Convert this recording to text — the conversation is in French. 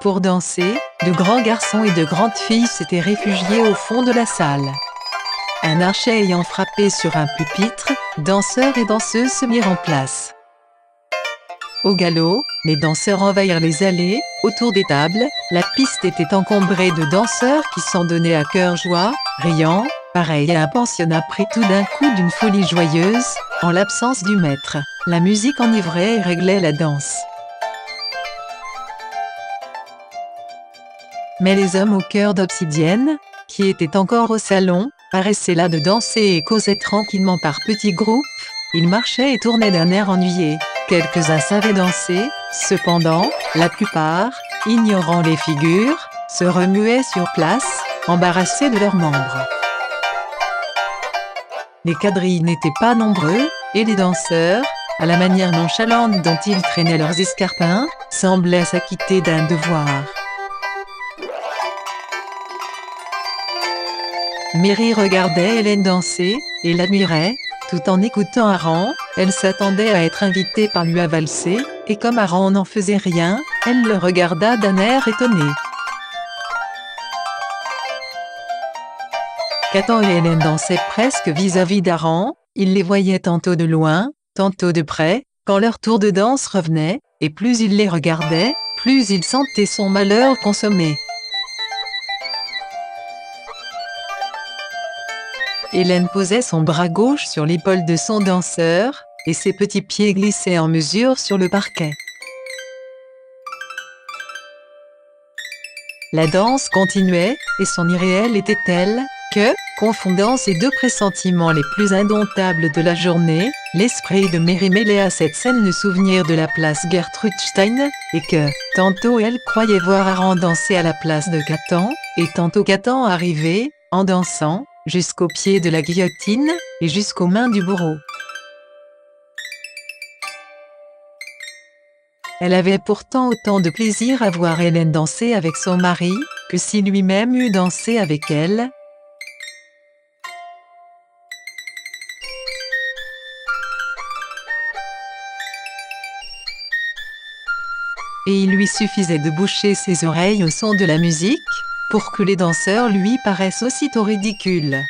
Pour danser, de grands garçons et de grandes filles s'étaient réfugiés au fond de la salle. Un archet ayant frappé sur un pupitre, danseurs et danseuses se mirent en place. Au galop, les danseurs envahirent les allées, autour des tables, la piste était encombrée de danseurs qui s'en donnaient à cœur joie, riant, pareil à un pensionnat pris tout d'un coup d'une folie joyeuse, en l'absence du maître. La musique enivrait et réglait la danse. Mais les hommes au cœur d'obsidienne, qui étaient encore au salon, paraissaient là de danser et causaient tranquillement par petits groupes. Ils marchaient et tournaient d'un air ennuyé. Quelques-uns savaient danser, cependant, la plupart, ignorant les figures, se remuaient sur place, embarrassés de leurs membres. Les quadrilles n'étaient pas nombreux, et les danseurs, à la manière nonchalante dont ils traînaient leurs escarpins, semblaient s'acquitter d'un devoir. Mary regardait Hélène danser, et l'admirait. Tout en écoutant Aaron, elle s'attendait à être invitée par lui à valser, et comme Aaron n'en faisait rien, elle le regarda d'un air étonné. Cathan et Hélène dansaient presque vis-à-vis d'Aaron, il les voyait tantôt de loin, tantôt de près, quand leur tour de danse revenait, et plus il les regardait, plus il sentait son malheur consommé. Hélène posait son bras gauche sur l'épaule de son danseur, et ses petits pieds glissaient en mesure sur le parquet. La danse continuait, et son irréel était tel que, confondant ces deux pressentiments les plus indomptables de la journée, l'esprit de Mary mêlait à cette scène le souvenir de la place Gertrudstein, et que, tantôt elle croyait voir Aaron danser à la place de Cathan, et tantôt Cathan arriver, en dansant, jusqu'au pied de la guillotine, et jusqu'aux mains du bourreau. Elle avait pourtant autant de plaisir à voir Hélène danser avec son mari, que si lui-même eût dansé avec elle. Et il lui suffisait de boucher ses oreilles au son de la musique, pour que les danseurs lui paraissent aussitôt ridicules.